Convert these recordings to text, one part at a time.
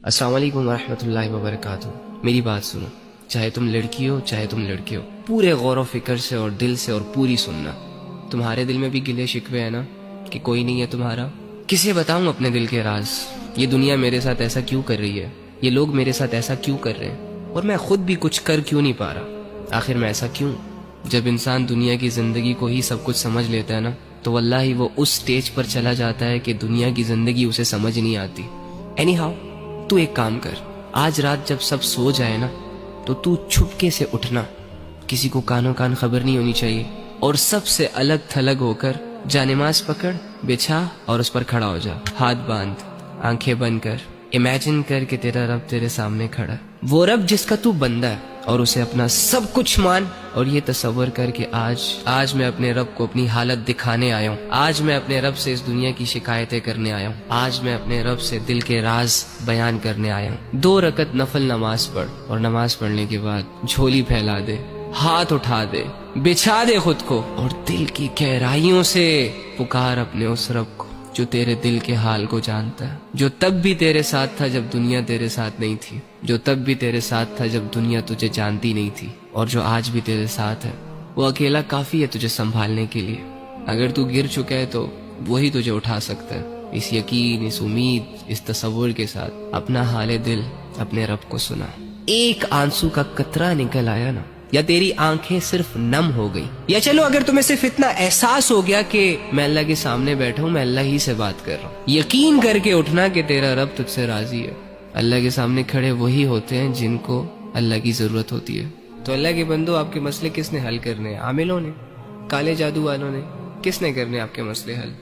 السلام علیکم ورحمۃ اللہ وبرکاتہ۔ میری بات سنو، چاہے تم لڑکی ہو چاہے تم لڑکے ہو، پورے غور و فکر سے اور دل سے اور پوری سننا۔ تمہارے دل میں بھی گلے شکوے ہیں نا کہ کوئی نہیں ہے تمہارا؟ کسے بتاؤں اپنے دل کے راز؟ یہ دنیا میرے ساتھ ایسا کیوں کر رہی ہے؟ یہ لوگ میرے ساتھ ایسا کیوں کر رہے ہیں؟ اور میں خود بھی کچھ کر کیوں نہیں پا رہا؟ آخر میں ایسا کیوں؟ جب انسان دنیا کی زندگی کو ہی سب کچھ سمجھ لیتا ہے نا، تو واللہ ہی وہ اس سٹیج پر چلا جاتا ہے کہ دنیا کی زندگی اسے سمجھ نہیں آتی۔ اینی ہاؤ، تو ایک کام کر، آج رات جب سب سو جائے نا، تو چھپکے سے اٹھنا، کسی کو کانوں کان خبر نہیں ہونی چاہیے، اور سب سے الگ تھلگ ہو کر جانماز پکڑ، بچھا اور اس پر کھڑا ہو جا، ہاتھ باندھ، آنکھیں بند کر، امیجن کر کہ تیرا رب تیرے سامنے کھڑا ہے، وہ رب جس کا تو بندہ ہے، اور اسے اپنا سب کچھ مان، اور یہ تصور کر کہ آج میں اپنے رب کو اپنی حالت دکھانے آیا ہوں، آج میں اپنے رب سے اس دنیا کی شکایتیں کرنے آیا ہوں، آج میں اپنے رب سے دل کے راز بیان کرنے آیا ہوں۔ 2 رکعت نفل نماز پڑھ، اور نماز پڑھنے کے بعد جھولی پھیلا دے، ہاتھ اٹھا دے، بچھا دے خود کو، اور دل کی گہرائیوں سے پکار اپنے اس رب کو جو تیرے دل کے حال کو جانتا ہے، جو تب بھی تیرے ساتھ تھا جب دنیا تیرے ساتھ نہیں تھی، جو تب بھی تیرے ساتھ تھا جب دنیا تجھے جانتی نہیں تھی، اور جو آج بھی تیرے ساتھ ہے۔ وہ اکیلا کافی ہے تجھے سنبھالنے کے لیے۔ اگر تو گر چکا ہے تو وہی تجھے اٹھا سکتا ہے۔ اس یقین، اس امید، اس تصور کے ساتھ اپنا حال دل اپنے رب کو سنا۔ ایک آنسو کا قطرہ نکل آیا نا، یا تیری آنکھیں صرف نم ہو گئی، یا چلو اگر تمہیں صرف اتنا احساس ہو گیا کہ میں اللہ کے سامنے بیٹھا ہوں، میں اللہ ہی سے بات کر رہا ہوں، یقین کر کے اٹھنا کہ تیرا رب تجھ سے راضی ہے۔ اللہ کے سامنے کھڑے وہی ہوتے ہیں جن کو اللہ کی ضرورت ہوتی ہے۔ تو اللہ کے بندو، آپ کے مسئلے کس نے حل کرنے ہیں؟ عاملوں نے؟ کالے جادو والوں نے؟ کس نے کرنے آپ کے مسئلے حل؟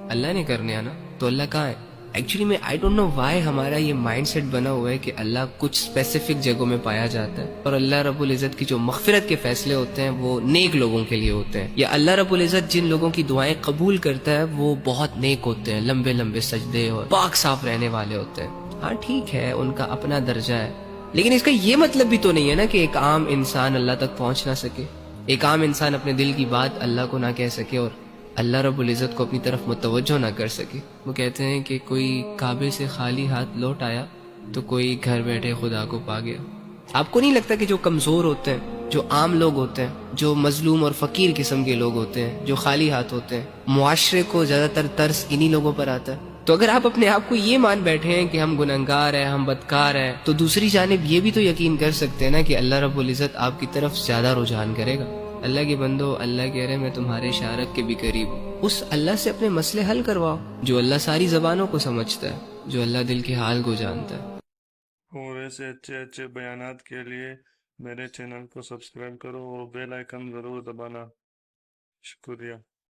اللہ نے کرنے ہیں نا۔ تو اللہ کہاں ہے؟ ایکچولی میں آئی ڈونٹ نو وائی ہمارا یہ مائنڈ سیٹ بنا ہوا ہے کہ اللہ کچھ اسپیسیفک جگہوں میں پایا جاتا ہے، اور اللہ رب العزت کی جو مغفرت کے فیصلے ہوتے ہیں وہ نیک لوگوں کے لیے ہوتے ہیں، یا اللہ رب العزت جن لوگوں کی دعائیں قبول کرتا ہے وہ بہت نیک ہوتے ہیں، لمبے لمبے سجدے اور پاک صاف رہنے والے ہوتے ہیں۔ ہاں ٹھیک ہے، ان کا اپنا درجہ ہے، لیکن اس کا یہ مطلب بھی تو نہیں ہے نا کہ ایک عام انسان اللہ تک پہنچ نہ سکے، ایک عام انسان اپنے دل کی بات اللہ کو نہ کہہ سکے، اور اللہ رب العزت کو اپنی طرف متوجہ نہ کر سکے۔ وہ کہتے ہیں کہ کوئی کعبے سے خالی ہاتھ لوٹ آیا تو کوئی گھر بیٹھے خدا کو پا گیا۔ آپ کو نہیں لگتا کہ جو کمزور ہوتے ہیں، جو عام لوگ ہوتے ہیں، جو مظلوم اور فقیر قسم کے لوگ ہوتے ہیں، جو خالی ہاتھ ہوتے ہیں، معاشرے کو زیادہ تر ترس انہی لوگوں پر آتا ہے؟ تو اگر آپ اپنے آپ کو یہ مان بیٹھے ہیں کہ ہم گنہگار ہیں، ہم بدکار ہیں، تو دوسری جانب یہ بھی تو یقین کر سکتے ہیں نا کہ اللہ رب العزت آپ کی طرف زیادہ رجحان کرے گا۔ اللہ کے بندو، اللہ کہہ رہے میں تمہارے اشارت کے بھی قریب ہوں۔ اس اللہ سے اپنے مسئلے حل کرواؤ جو اللہ ساری زبانوں کو سمجھتا ہے، جو اللہ دل کے حال کو جانتا ہے۔ اور ایسے اچھے اچھے بیانات کے لیے میرے چینل کو سبسکرائب کرو اور بیل آئیکن ضرور دبانا۔ شکریہ۔